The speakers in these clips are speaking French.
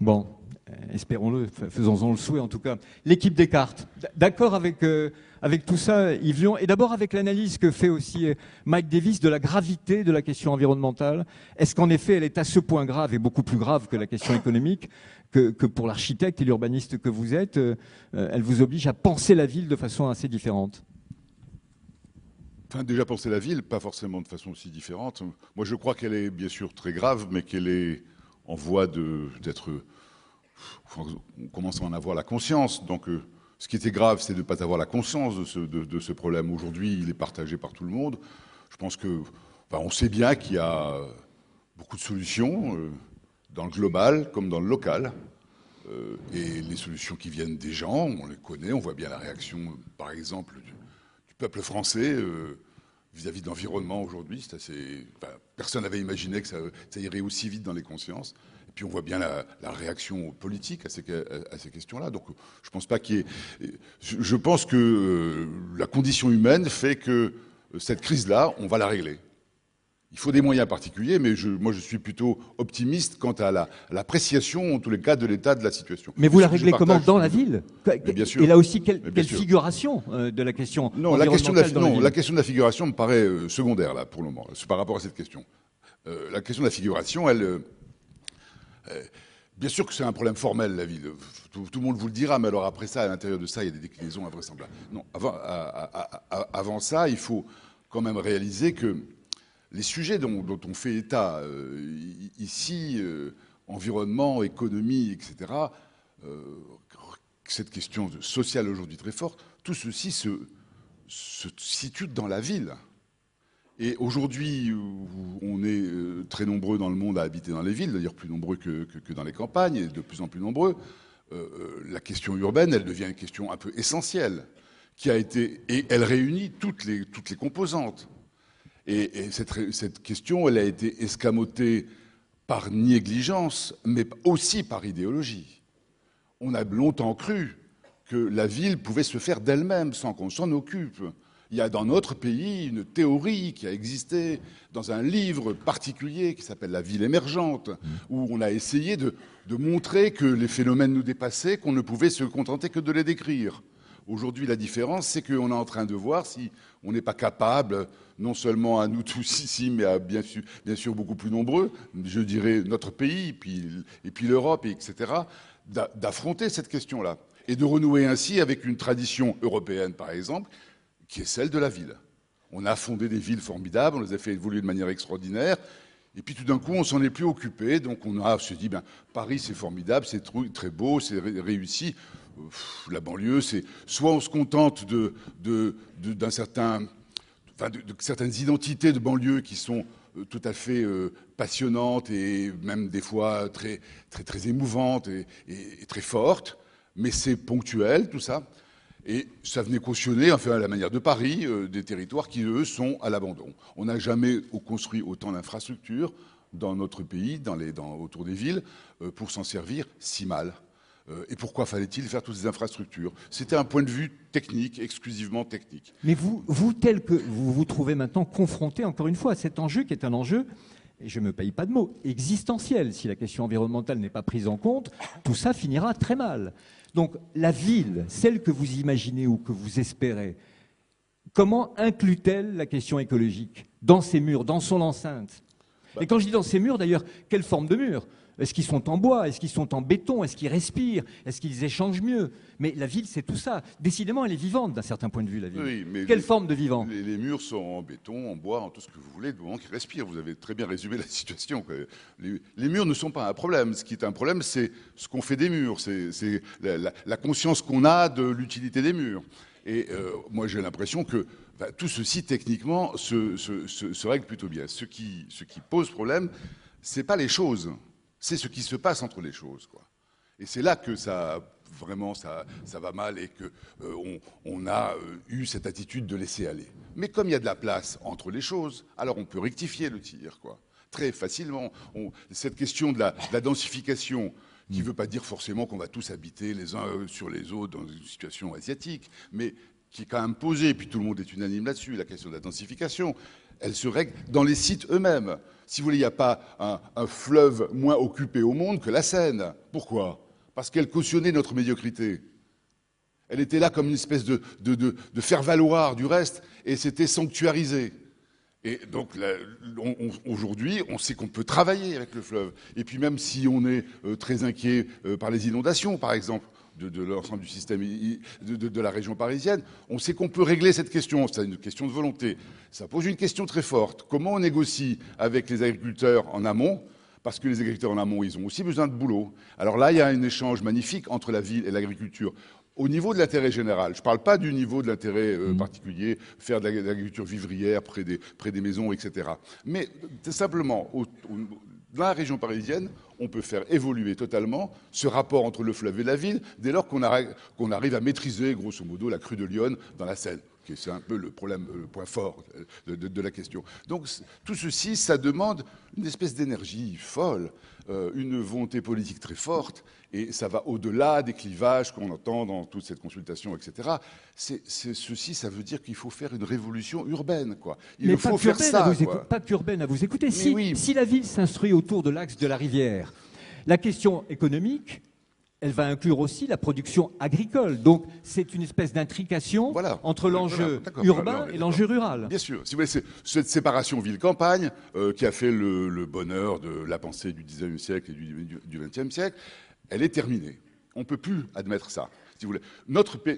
Bon, espérons-le, faisons-en le souhait en tout cas. L'équipe Descartes, d'accord avec tout ça, Yves Lion, et d'abord avec l'analyse que fait aussi Mike Davis de la gravité de la question environnementale. Est-ce qu'en effet, elle est à ce point grave et beaucoup plus grave que la question économique, que pour l'architecte et l'urbaniste que vous êtes, elle vous oblige à penser la ville de façon assez différente? Enfin, déjà penser la ville, pas forcément de façon aussi différente. Moi, je crois qu'elle est bien sûr très grave, mais qu'elle est en voie d'être... On commence à en avoir la conscience. Donc, ce qui était grave, c'est de ne pas avoir la conscience de ce problème. Aujourd'hui, il est partagé par tout le monde. Je pense que... Enfin, on sait bien qu'il y a beaucoup de solutions, dans le global comme dans le local. Et les solutions qui viennent des gens, on les connaît, on voit bien la réaction, par exemple, du peuple français vis-à-vis de l'environnement aujourd'hui. Enfin, personne n'avait imaginé que ça irait aussi vite dans les consciences. Et puis on voit bien la réaction politique à ces questions-là. Donc je pense pas qu'il y ait... Je pense que la condition humaine fait que cette crise-là, on va la régler. Il faut des moyens particuliers, mais moi je suis plutôt optimiste quant à l'appréciation, en tous les cas, de l'état de la situation. Mais vous la réglez comment? Dans la ville? Bien sûr. Et là aussi, quelle figuration de la question environnementale dans la ville? La question de la figuration me paraît secondaire, là, pour le moment, par rapport à cette question. La question de la figuration, bien sûr que c'est un problème formel, la ville. Tout le monde vous le dira, mais alors après ça, à l'intérieur de ça, il y a des déclinaisons invraisemblables. Non, avant ça, il faut quand même réaliser que les sujets dont on fait état ici, environnement, économie, etc., cette question sociale aujourd'hui très forte, tout ceci se situe dans la ville. Et aujourd'hui, on est très nombreux dans le monde à habiter dans les villes, d'ailleurs plus nombreux que dans les campagnes, et de plus en plus nombreux. La question urbaine, elle devient une question un peu essentielle, et elle réunit toutes les composantes. Et cette question, elle a été escamotée par négligence, mais aussi par idéologie. On a longtemps cru que la ville pouvait se faire d'elle-même sans qu'on s'en occupe. Il y a dans notre pays une théorie qui a existé dans un livre particulier qui s'appelle La ville émergente, où on a essayé de montrer que les phénomènes nous dépassaient, qu'on ne pouvait se contenter que de les décrire. Aujourd'hui, la différence, c'est qu'on est en train de voir si on n'est pas capable, non seulement à nous tous ici, mais à bien sûr beaucoup plus nombreux, je dirais notre pays, et puis l'Europe, etc., d'affronter cette question-là. Et de renouer ainsi avec une tradition européenne, par exemple, qui est celle de la ville. On a fondé des villes formidables, on les a fait évoluer de manière extraordinaire, et puis tout d'un coup, on s'en est plus occupé, donc on se dit, Paris, c'est formidable, c'est très beau, c'est réussi. La banlieue, c'est soit on se contente de certaines identités de banlieue qui sont tout à fait passionnantes et même des fois très, très, très émouvantes et très fortes, mais c'est ponctuel tout ça. Et ça venait cautionner, enfin à la manière de Paris, des territoires qui, eux, sont à l'abandon. On n'a jamais construit autant d'infrastructures dans notre pays, autour des villes, pour s'en servir si mal. Et pourquoi fallait-il faire toutes ces infrastructures? C'était un point de vue technique, exclusivement technique. Mais vous, tel que vous vous trouvez maintenant confronté, encore une fois, à cet enjeu qui est un enjeu, et je ne me paye pas de mots, existentiel. Si la question environnementale n'est pas prise en compte, tout ça finira très mal. Donc la ville, celle que vous imaginez ou que vous espérez, comment inclut-elle la question écologique dans ses murs, dans son enceinte? Et quand je dis dans ces murs, d'ailleurs, quelle forme de murs? Est-ce qu'ils sont en bois? Est-ce qu'ils sont en béton? Est-ce qu'ils respirent? Est-ce qu'ils échangent mieux? Mais la ville, c'est tout ça. Décidément, elle est vivante d'un certain point de vue, la ville. Oui, mais quelle forme de vivant? Les murs sont en béton, en bois, en tout ce que vous voulez, du moment qu'ils respirent. Vous avez très bien résumé la situation. Les murs ne sont pas un problème. Ce qui est un problème, c'est ce qu'on fait des murs. C'est la conscience qu'on a de l'utilité des murs. Et moi, j'ai l'impression que tout ceci, techniquement, se règle plutôt bien. Ce qui pose problème, c'est pas les choses. C'est ce qui se passe entre les choses, quoi. Et c'est là que ça va mal et qu'on a eu cette attitude de laisser aller. Mais comme il y a de la place entre les choses, alors on peut rectifier le tir, quoi. Très facilement. Cette question de la densification, qui ne veut pas dire forcément qu'on va tous habiter les uns sur les autres dans une situation asiatique, mais qui est quand même posée, et puis tout le monde est unanime là-dessus, la question de la densification. elle se règle dans les sites eux-mêmes. Si vous voulez, il n'y a pas un fleuve moins occupé au monde que la Seine. Pourquoi? Parce qu'elle cautionnait notre médiocrité. Elle était là comme une espèce de faire-valoir du reste, et c'était sanctuarisé. Et donc, aujourd'hui, on sait qu'on peut travailler avec le fleuve. Et puis même si on est très inquiet par les inondations, par exemple, de l'ensemble du système de la région parisienne, on sait qu'on peut régler cette question. C'est une question de volonté. Ça pose une question très forte. Comment on négocie avec les agriculteurs en amont? Parce que les agriculteurs en amont, ils ont aussi besoin de boulot. Alors là, il y a un échange magnifique entre la ville et l'agriculture. Au niveau de l'intérêt général, je ne parle pas du niveau de l'intérêt particulier, faire de l'agriculture vivrière près des maisons, etc. Mais simplement, dans la région parisienne, on peut faire évoluer totalement ce rapport entre le fleuve et la ville, dès lors qu'on arrive à maîtriser, grosso modo, la crue de l'Yonne dans la Seine. C'est un peu le problème, le point fort de la question. Donc tout ceci, ça demande une espèce d'énergie folle, une volonté politique très forte, et ça va au-delà des clivages qu'on entend dans toute cette consultation, etc. Ceci, ça veut dire qu'il faut faire une révolution urbaine, quoi. Il faut faire ça. Pas qu'urbaine à vous écouter. Si la ville s'instruit autour de l'axe de la rivière, la question économique, elle va inclure aussi la production agricole. Donc, c'est une espèce d'intrication entre l'enjeu urbain et l'enjeu rural. Bien sûr. Si vous voulez, c'est cette séparation ville-campagne qui a fait le bonheur de la pensée du XIXe siècle et du XXe siècle, elle est terminée. On ne peut plus admettre ça. Si vous voulez.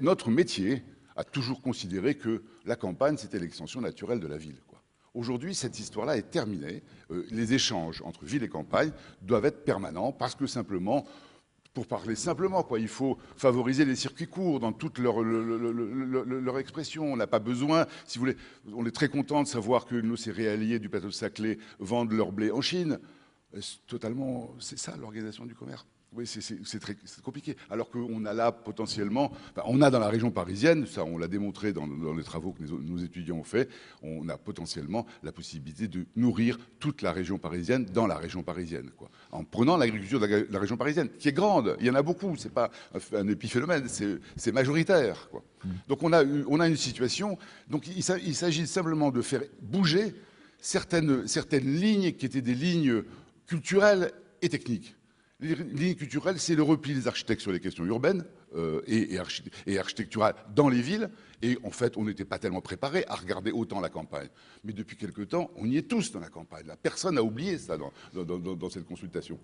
Notre métier a toujours considéré que la campagne, c'était l'extension naturelle de la ville. Aujourd'hui, cette histoire-là est terminée. Les échanges entre ville et campagne doivent être permanents parce que simplement... Pour parler simplement, il faut favoriser les circuits courts dans toute leur expression. On n'a pas besoin, si vous voulez, on est très content de savoir que nos céréaliers du plateau de Saclay vendent leur blé en Chine. Totalement, c'est ça l'organisation du commerce. Oui, c'est très compliqué. Alors qu'on a là potentiellement, on a dans la région parisienne, ça on l'a démontré dans les travaux que nos étudiants ont fait, on a potentiellement la possibilité de nourrir toute la région parisienne dans la région parisienne, en prenant l'agriculture de la région parisienne, qui est grande, il y en a beaucoup, c'est pas un épiphénomène, c'est majoritaire. Donc on a une situation, donc il s'agit simplement de faire bouger certaines lignes qui étaient des lignes culturelles et techniques. Les lignes culturelles, c'est le repli des architectes sur les questions urbaines et architecturales dans les villes. Et en fait, on n'était pas tellement préparé à regarder autant la campagne. Mais depuis quelque temps, on y est tous dans la campagne. Là. Personne n'a oublié ça dans cette consultation.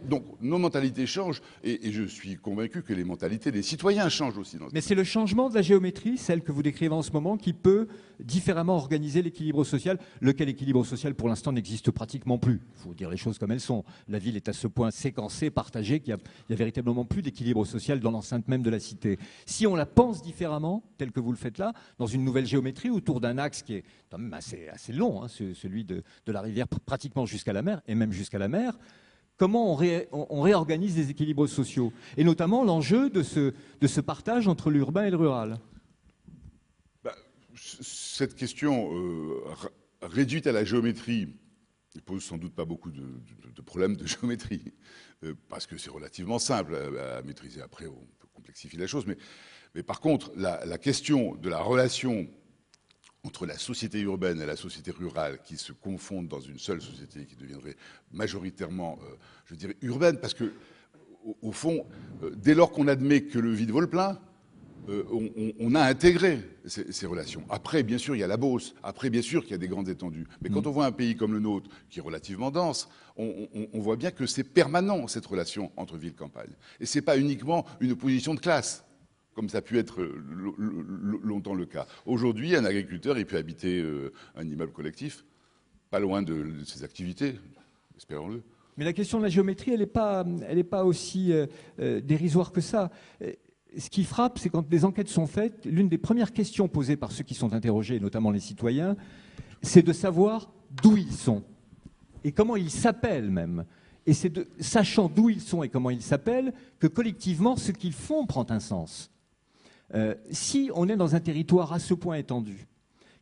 Donc, nos mentalités changent et je suis convaincu que les mentalités des citoyens changent aussi. Mais c'est le changement de la géométrie, celle que vous décrivez en ce moment, qui peut différemment organiser l'équilibre social, lequel équilibre social, pour l'instant, n'existe pratiquement plus. Il faut dire les choses comme elles sont. La ville est à ce point séquencée, partagée, qu'il n'y a véritablement plus d'équilibre social dans l'enceinte même de la cité. Si on la pense différemment, telle que vous le faites là, dans une nouvelle géométrie, autour d'un axe qui est quand même assez long, celui de la rivière pratiquement jusqu'à la mer, et même jusqu'à la mer, comment on réorganise les équilibres sociaux, et notamment l'enjeu de ce partage entre l'urbain et le rural. Cette question réduite à la géométrie ne pose sans doute pas beaucoup de problèmes de géométrie, parce que c'est relativement simple à maîtriser. Après, on peut complexifier la chose, mais par contre, la question de la relation entre la société urbaine et la société rurale qui se confondent dans une seule société qui deviendrait majoritairement, je dirais, urbaine, parce que, au fond, dès lors qu'on admet que le vide vaut le plein, on a intégré ces relations. Après, bien sûr, il y a la Beauce. Après, bien sûr, qu'il y a des grandes étendues. Mais quand on voit un pays comme le nôtre, qui est relativement dense, on voit bien que c'est permanent, cette relation entre ville et campagne. Et ce n'est pas uniquement une opposition de classe, comme ça a pu être longtemps le cas. Aujourd'hui, un agriculteur, il peut habiter un immeuble collectif, pas loin de ses activités, espérons-le. Mais la question de la géométrie, elle n'est pas aussi dérisoire que ça. Ce qui frappe, c'est quand des enquêtes sont faites, l'une des premières questions posées par ceux qui sont interrogés, notamment les citoyens, c'est de savoir d'où ils sont et comment ils s'appellent même. Et c'est sachant d'où ils sont et comment ils s'appellent que collectivement, ce qu'ils font prend un sens. Si on est dans un territoire à ce point étendu,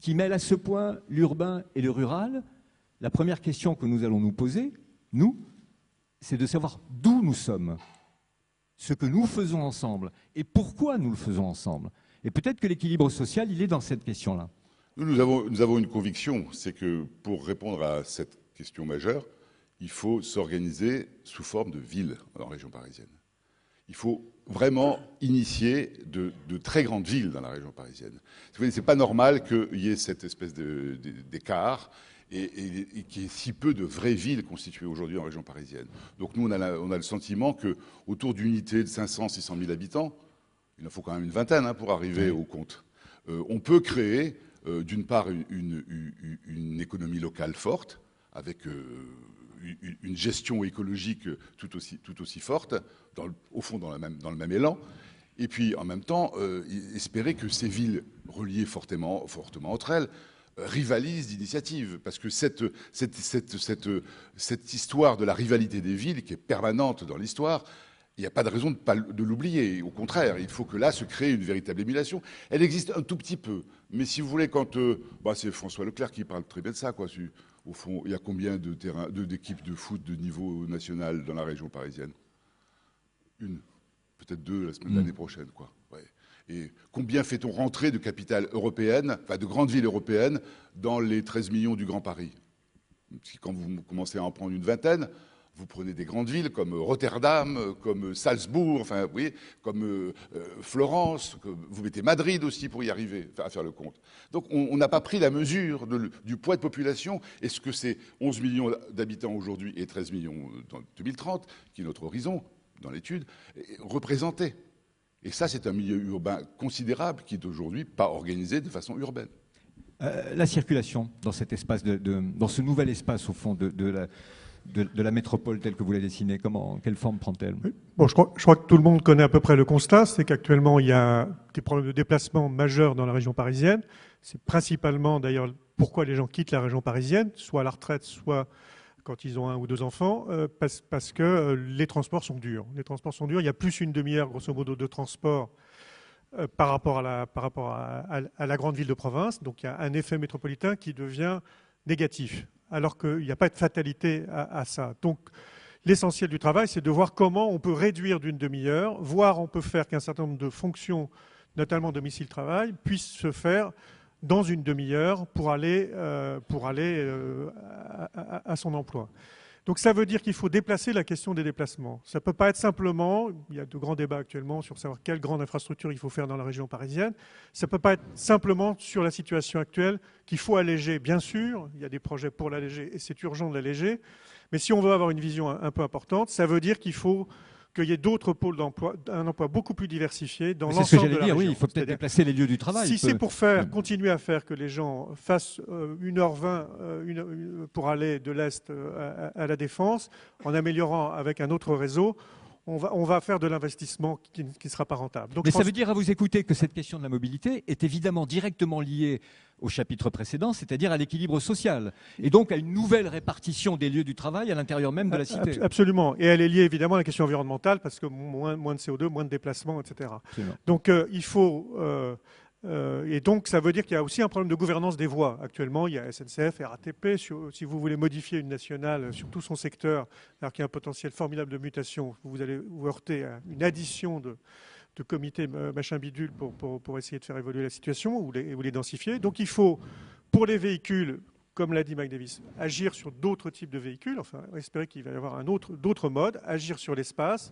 qui mêle à ce point l'urbain et le rural, la première question que nous allons nous poser, nous, c'est de savoir d'où nous sommes, ce que nous faisons ensemble et pourquoi nous le faisons ensemble. Et peut-être que l'équilibre social, il est dans cette question-là. Nous avons une conviction, c'est que pour répondre à cette question majeure, il faut s'organiser sous forme de ville en région parisienne. Il faut vraiment initier de très grandes villes dans la région parisienne. C'est pas normal qu'il y ait cette espèce d'écart et qu'il y ait si peu de vraies villes constituées aujourd'hui en région parisienne. Donc nous, on a le sentiment qu'autour d'unités de 500, 600 000 habitants, il en faut quand même une vingtaine pour arriver au compte. On peut créer, d'une part, une économie locale forte, avec une gestion écologique tout aussi forte, au fond dans le même élan, et puis en même temps espérer que ces villes reliées fortement entre elles rivalisent d'initiatives, parce que cette histoire de la rivalité des villes, qui est permanente dans l'histoire, il n'y a pas de raison de l'oublier. Au contraire, il faut que là se crée une véritable émulation. Elle existe un tout petit peu, mais si vous voulez, quand c'est François Leclerc qui parle très bien de ça, quoi. Au fond, il y a combien d'équipes de foot de niveau national dans la région parisienne? Une, peut-être deux l'année prochaine, quoi. Ouais. Et combien fait-on rentrer de capitales européennes, enfin de grandes villes européennes, dans les 13 millions du Grand Paris? Quand vous commencez à en prendre une vingtaine, vous prenez des grandes villes comme Rotterdam, comme Salzbourg, enfin, vous voyez, comme Florence, vous mettez Madrid aussi pour y arriver, à faire le compte. Donc on n'a pas pris la mesure du poids de population et ce que c'est 11 millions d'habitants aujourd'hui et 13 millions dans 2030, qui est notre horizon dans l'étude, représentait. Et ça, c'est un milieu urbain considérable qui est aujourd'hui pas organisé de façon urbaine. La circulation dans cet espace, dans ce nouvel espace, au fond, de la métropole telle que vous la dessinez, quelle forme prend-elle? Bon, je crois que tout le monde connaît à peu près le constat, c'est qu'actuellement, il y a des problèmes de déplacement majeurs dans la région parisienne. C'est principalement, d'ailleurs, pourquoi les gens quittent la région parisienne, soit à la retraite, soit quand ils ont 1 ou 2 enfants, parce que les transports sont durs. Les transports sont durs. Il y a plus une demi-heure, grosso modo, de transport par rapport à la grande ville de province. Donc il y a un effet métropolitain qui devient négatif, alors qu'il n'y a pas de fatalité à ça. Donc l'essentiel du travail, c'est de voir comment on peut réduire d'une demi-heure, voire on peut faire qu'un certain nombre de fonctions, notamment domicile-travail, puissent se faire dans une demi-heure pour aller à son emploi. Donc ça veut dire qu'il faut déplacer la question des déplacements. Ça ne peut pas être simplement, il y a de grands débats actuellement sur savoir quelle grande infrastructure il faut faire dans la région parisienne, ça ne peut pas être simplement sur la situation actuelle qu'il faut alléger. Bien sûr, il y a des projets pour l'alléger et c'est urgent de l'alléger, mais si on veut avoir une vision un peu importante, ça veut dire qu'il faut qu'il y ait d'autres pôles d'emploi, un emploi beaucoup plus diversifié dans l'ensemble de la région. C'est ce que j'allais dire, oui, il faut peut-être déplacer les lieux du travail. Si c'est pour continuer à faire que les gens fassent 1h20 pour aller de l'Est à la Défense, en améliorant avec un autre réseau, on va faire de l'investissement qui ne sera pas rentable. Donc, mais ça veut dire à vous écouter que cette question de la mobilité est évidemment directement liée au chapitre précédent, c'est-à-dire à l'équilibre social, et donc à une nouvelle répartition des lieux du travail à l'intérieur même de la cité. Absolument, et elle est liée évidemment à la question environnementale, parce que moins de CO2, moins de déplacements, etc. Absolument. Donc il faut... et donc, ça veut dire qu'il y a aussi un problème de gouvernance des voies. Actuellement, il y a SNCF, RATP. Si vous voulez modifier une nationale sur tout son secteur, alors qu'il y a un potentiel formidable de mutation, vous allez vous heurter à une addition de comités machin bidule pour essayer de faire évoluer la situation ou les densifier. Donc, il faut, pour les véhicules, comme l'a dit Mike Davis, agir sur d'autres types de véhicules, enfin, espérer qu'il va y avoir d'autres modes, agir sur l'espace,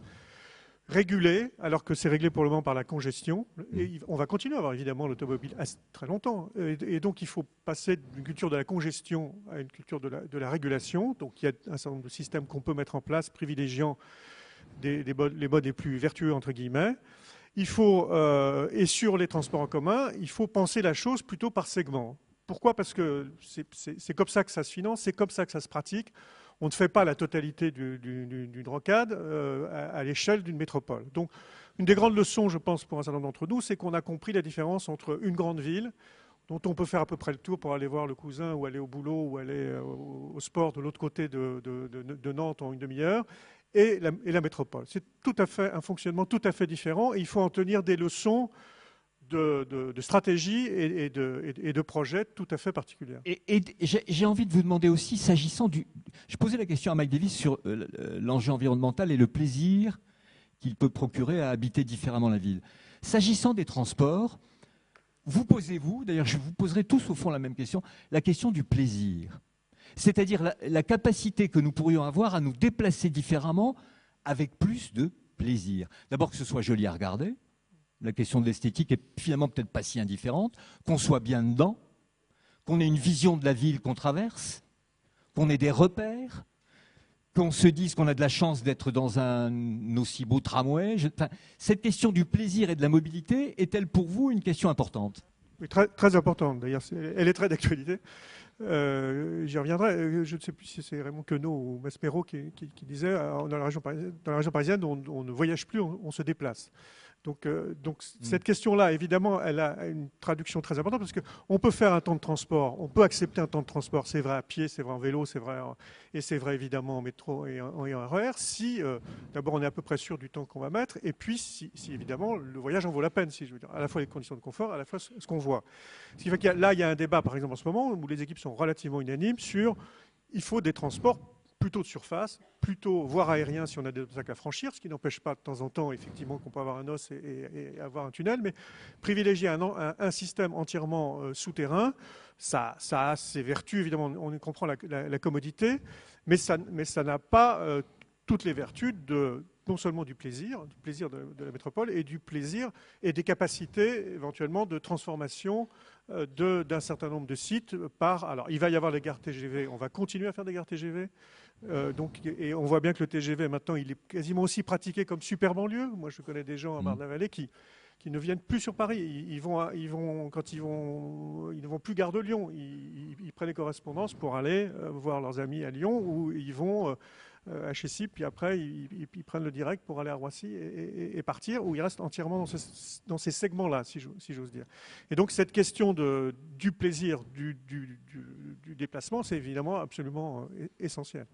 réguler, alors que c'est réglé pour le moment par la congestion. Et on va continuer à avoir évidemment l'automobile très longtemps. Et donc il faut passer d'une culture de la congestion à une culture de la régulation. Donc il y a un certain nombre de systèmes qu'on peut mettre en place, privilégiant les modes les plus vertueux, entre guillemets. Il faut, et sur les transports en commun, il faut penser la chose plutôt par segment. Pourquoi? Parce que c'est comme ça que ça se finance, c'est comme ça que ça se pratique. On ne fait pas la totalité d'une rocade à l'échelle d'une métropole. Donc, une des grandes leçons, je pense, pour un certain nombre d'entre nous, c'est qu'on a compris la différence entre une grande ville, dont on peut faire à peu près le tour pour aller voir le cousin, ou aller au boulot, ou aller au sport de l'autre côté de Nantes en une demi-heure, et la métropole. C'est tout à fait un fonctionnement tout à fait différent, et il faut en tenir des leçons de stratégie et de projets tout à fait particuliers. Et j'ai envie de vous demander aussi, s'agissant du... Je posais la question à Mike Davis sur l'enjeu environnemental et le plaisir qu'il peut procurer à habiter différemment la ville. S'agissant des transports, vous posez-vous, d'ailleurs je vous poserai tous au fond la même question, la question du plaisir. C'est-à-dire la capacité que nous pourrions avoir à nous déplacer différemment avec plus de plaisir. D'abord que ce soit joli à regarder, la question de l'esthétique est finalement peut-être pas si indifférente, qu'on soit bien dedans, qu'on ait une vision de la ville qu'on traverse, qu'on ait des repères, qu'on se dise qu'on a de la chance d'être dans un aussi beau tramway. Cette question du plaisir et de la mobilité est-elle pour vous une question importante ? Oui, très, très importante. D'ailleurs, elle est très d'actualité. J'y reviendrai. Je ne sais plus si c'est Raymond Queneau ou Maspero qui disait dans la région parisienne, on ne voyage plus, on se déplace. Donc cette question-là, évidemment, elle a une traduction très importante parce qu'on peut faire un temps de transport, on peut accepter un temps de transport, c'est vrai à pied, c'est vrai en vélo, c'est vrai évidemment en métro et en RER, si d'abord on est à peu près sûr du temps qu'on va mettre, et puis si évidemment le voyage en vaut la peine, si je veux dire, à la fois les conditions de confort, à la fois ce qu'on voit. Ce qui fait qu'il y a un débat, par exemple en ce moment, où les équipes sont relativement unanimes sur il faut des transports plutôt de surface, plutôt voire aérien si on a des obstacles à franchir, ce qui n'empêche pas de temps en temps effectivement qu'on peut avoir un os et avoir un tunnel, mais privilégier un système entièrement souterrain, ça a ses vertus, évidemment, on comprend la commodité, mais ça n'a pas toutes les vertus non seulement du plaisir de la métropole, et du plaisir et des capacités éventuellement de transformation d'un certain nombre de sites alors il va y avoir les gares TGV, on va continuer à faire des gares TGV, et on voit bien que le TGV maintenant il est quasiment aussi pratiqué comme super banlieue. Moi je connais des gens à Marne-la-Vallée qui ne viennent plus sur Paris, ils ne vont plus gare de Lyon, ils prennent les correspondances pour aller voir leurs amis à Lyon, ou ils vont à Chessy, puis après ils prennent le direct pour aller à Roissy et partir, ou ils restent entièrement dans ces segments-là, si j'ose dire. Et donc cette question du plaisir, du déplacement, c'est évidemment absolument essentiel.